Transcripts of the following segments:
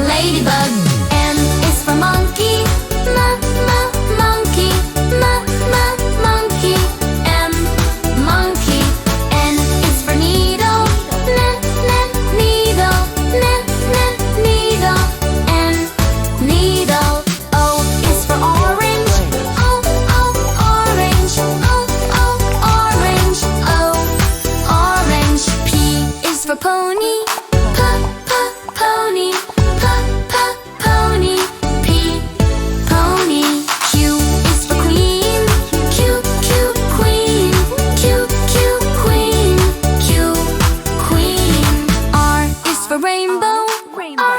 ladybug. M is for monkey, monkey, monkey. M, monkey. N is for needle, needle, needle. N, needle. O is for orange, orange, orange. O, orange. P is for pony, pony, pony. P, pony. Q is for queen, queen. Q, queen. R is for rainbow, rainbow.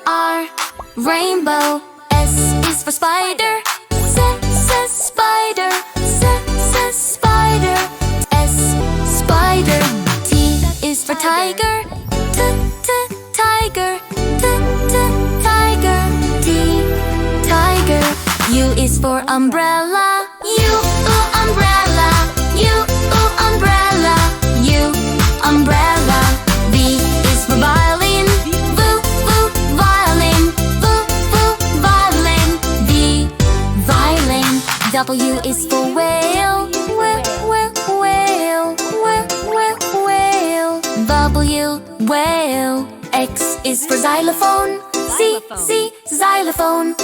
R, rainbow. S is for spider, spider. S, spider. T is for tiger, tiger. T, tiger. U is for umbrella, umbrella. U, umbrella. V is for violin, violin. V, violin. W is for whale, W, whale. X is for xylophone, xylophone.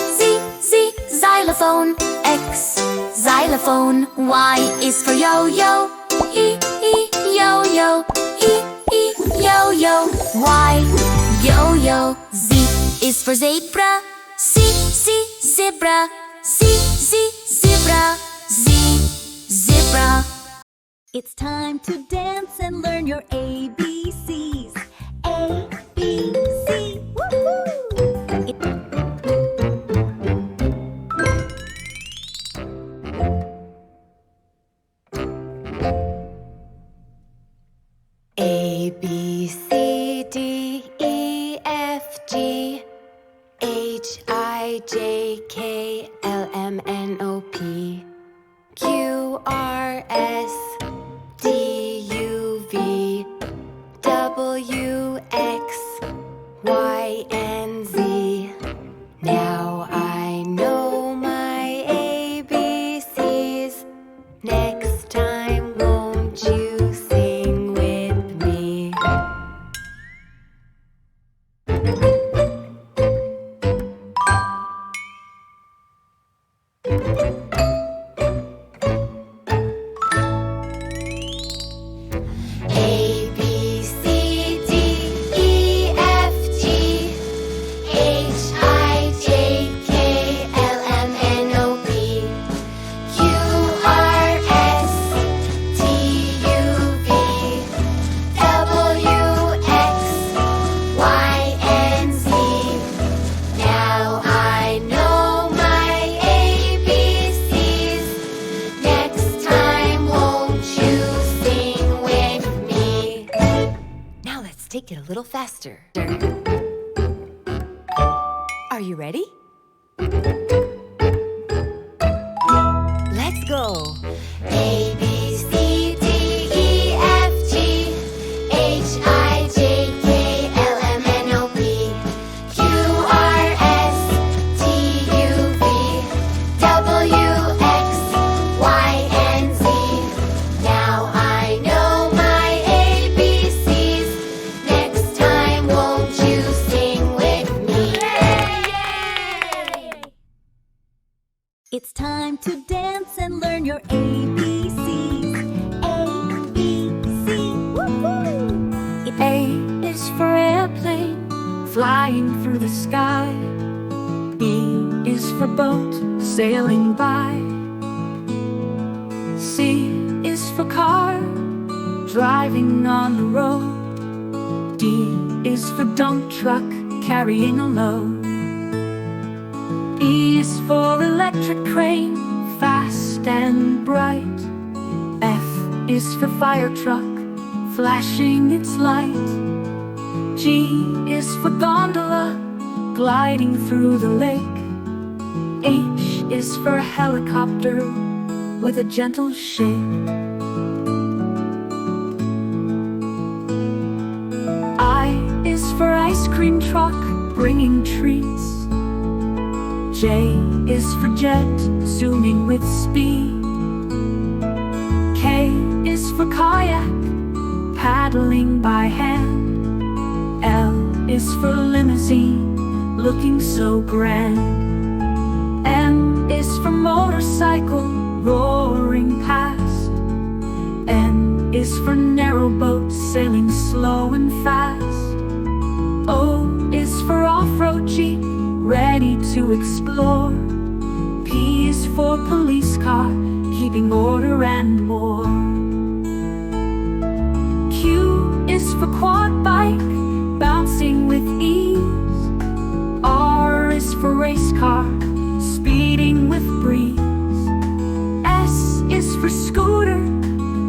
Xylophone. X, xylophone. Y is for yo-yo, yo-yo. Y, yo-yo. Z is for zebra, zebra. Zebra. Z, zebra. It's time to dance and learn your ABCs. A, B, C. Woohoo! A, B, C, D, E, F, G, H, I, J, K, L, M, N, O, P, Q, R, S, D, U, V, W, X, Y, and Z. Now I know my ABCs. Next time, won't you sing with me? A, B, C, D, E, F, G, H, I, J, K, L, M, N, O, P, Q, R, S, T, U, V, W, X, Y, and Z. Now I know my ABCs. Next time, won't you sing with me? Now let's take it a little faster. Are you ready? Let's go. A, B, C, D, E, F, G, H, I, J, K, L, M, N, O, P, Q, R, S, T, U, V, W, X, Y, and Z. Now I know my ABCs. Next time, won't you sing with me? It's time to dance and learn your ABCs. A, B, C, woohoo! A is for airplane, flying through the sky. B is for boat, sailing by. C is for car, driving on the road. D is for dump truck, carrying a load. E is for electric crane, fast and bright. F is for fire truck, flashing its light. G is for gondola, gliding through the lake. H is for helicopter, with a gentle shake. truck bringing treats. J is for jet, zooming with speed. K is for kayak, paddling by hand. L is for limousine, looking so grand. M is for motorcycle, roaring past. N is for narrowboat, sailing slow and fast. O is for off-road jeep, ready to explore. P is for police car, keeping order and more. Q is for quad bike, bouncing with ease. R is for race car, speeding with breeze. S is for scooter,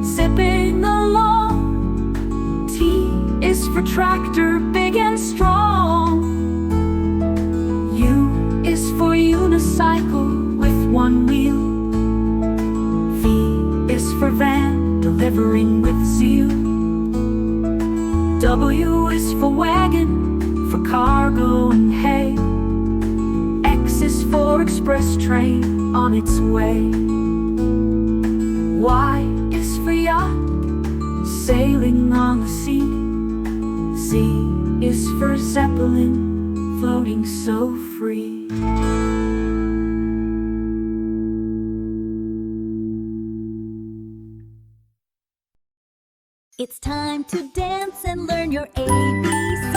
zipping along. T is for tractor, big and strong. U is for unicycle with one wheel. V is for van, delivering with zeal. W is for wagon, for cargo and hay. X is for express train, on its way. Y is for yacht, sailing on the sea. Z is for zeppelin, floating so free. It's time to dance and learn your ABCs.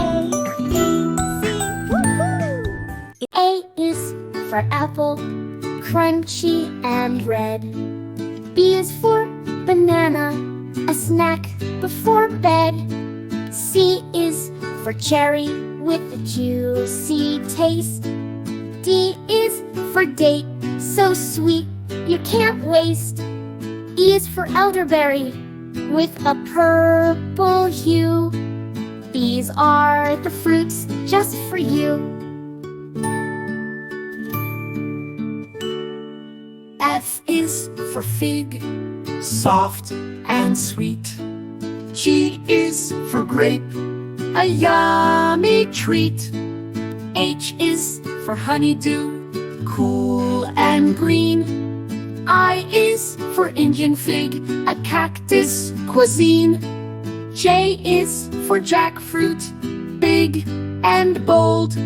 A, B, C, woohoo! A is for apple, crunchy and red. B is for banana, a snack before bed. C is for cherry with a juicy taste. D is for date, so sweet you can't waste. E is for elderberry with a purple hue. These are the fruits just for you. F is for fig, soft and sweet. G is for grape, a yummy treat. H is for honeydew, cool and green. I is for Indian fig, a cactus cuisine. J is for jackfruit, big and bold.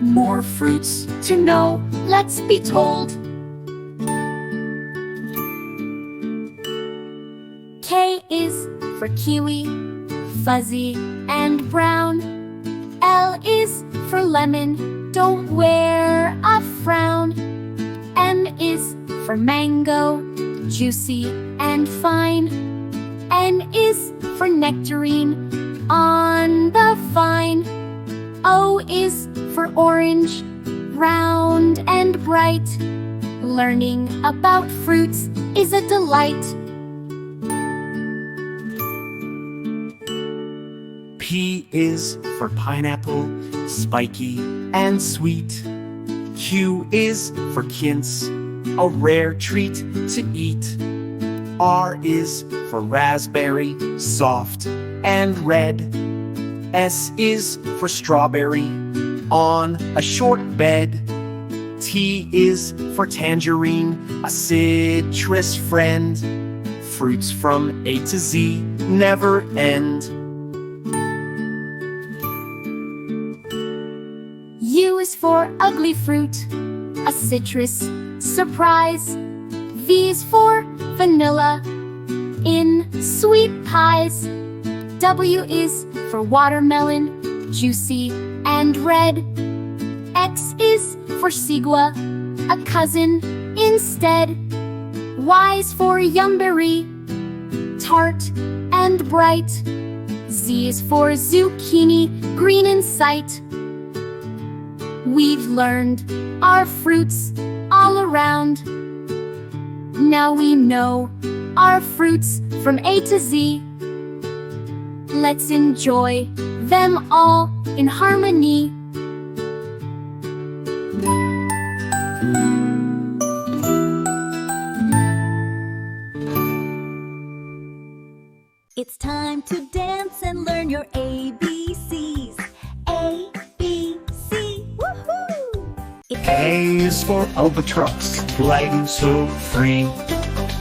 More fruits to know, let's be told. K is for kiwi, fuzzy and brown. L is for lemon, don't wear a frown. M is for mango, juicy and fine. N is for nectarine, on the vine. O is for orange, round and bright. Learning about fruits is a delight. P is for pineapple, spiky and sweet. Q is for quince, a rare treat to eat. R is for raspberry, soft and red. S is for strawberry, on a short bed. T is for tangerine, a citrus friend. Fruits from A to Z never end. U is for ugly fruit, a citrus surprise. V is for vanilla, in sweet pies. W is for watermelon, juicy and red. X is for sigua, a cousin instead. Y is for yumberry, tart and bright. Z is for zucchini, green in sight. We've learned our fruits all around. Now we know our fruits from A to Z. Let's enjoy them all in harmony. It's time to dance and learn your ABCs. A, A is for albatross, flying so free.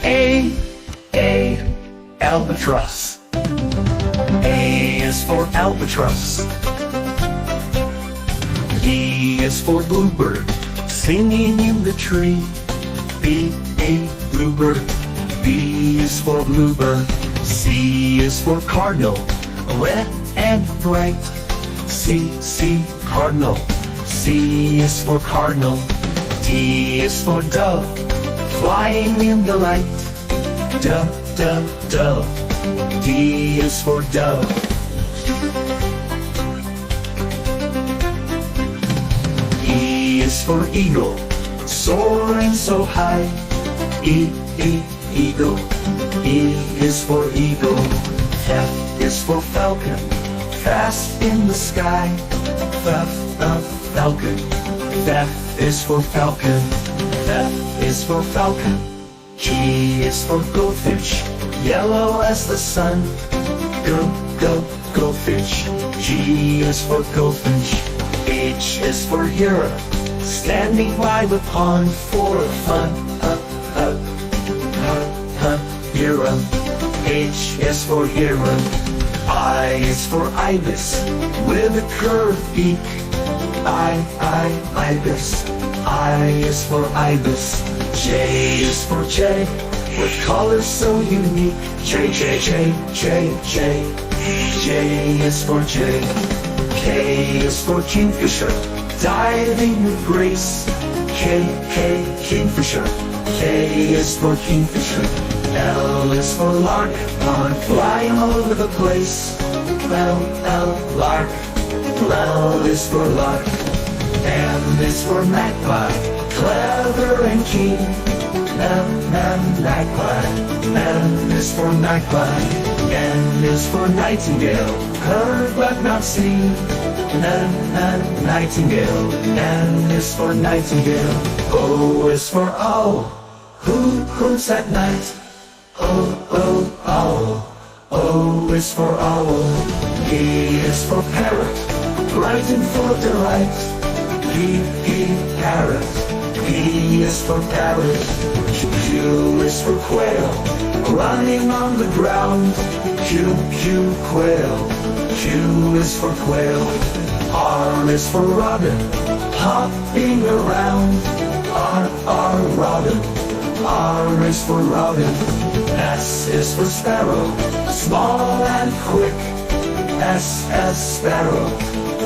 A, albatross. A is for albatross. B is for bluebird, singing in the tree. B, bluebird. B is for bluebird. C is for cardinal, red and bright. C, cardinal. C is for cardinal. D is for dove, flying in the light. Dove. D is for dove. E is for eagle, soaring so high. Eagle. E is for eagle. F is for falcon, fast in the sky. Falcon. F is for falcon. F is for falcon. G is for goldfish, yellow as the sun. Goldfish. G is for goldfish. H is for hero, standing by the pond for fun. Hero. H is for hero. I is for ibis, with a curved beak. Ibis. I is for ibis. J is for jay, with colors so unique. J. J is for jay. K is for kingfisher, diving with grace. K, kingfisher. K is for kingfisher. L is for lark, flying all over the place. L, lark. L is for lark. M is for magpie, clever and keen. Magpie. N is for magpie. N is for nightingale, heard but not seen. Nightingale. N is for nightingale. O is for owl, who's at night. Owl. O is for owl. P is for parrot, brighten for delight. P, parrot. P is for parrot. Q is for quail, running on the ground. Q, quail. Q is for quail. R is for robin, hopping around. R, robin. R is for robin. S is for sparrow, small and quick. S, sparrow.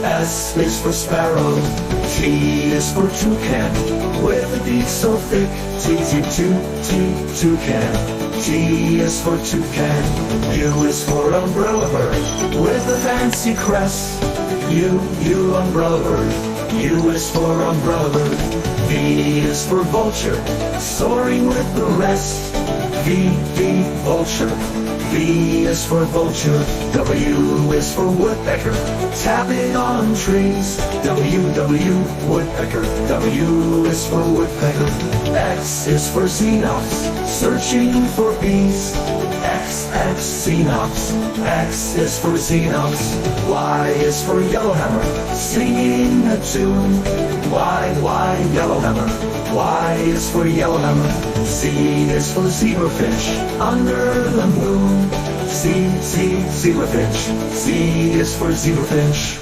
S is for sparrow. T is for toucan, with a beak so thick. Toucan. T is for toucan. U is for umbrella bird, with a fancy crest. U, umbrella bird. U is for umbrella bird. V is for vulture, soaring with the rest. V, vulture. V is for vulture. W is for woodpecker, tapping on trees. W, woodpecker. W is for woodpecker. X is for xenophs, searching for bees. X, xenophs. X is for xenophs. Y is for yellowhammer, singing a tune. Y, yellowhammer. Y is for yellowhammer. Z is for zebrafish, under the moon. Z, zebrafish. Z is for zebrafish.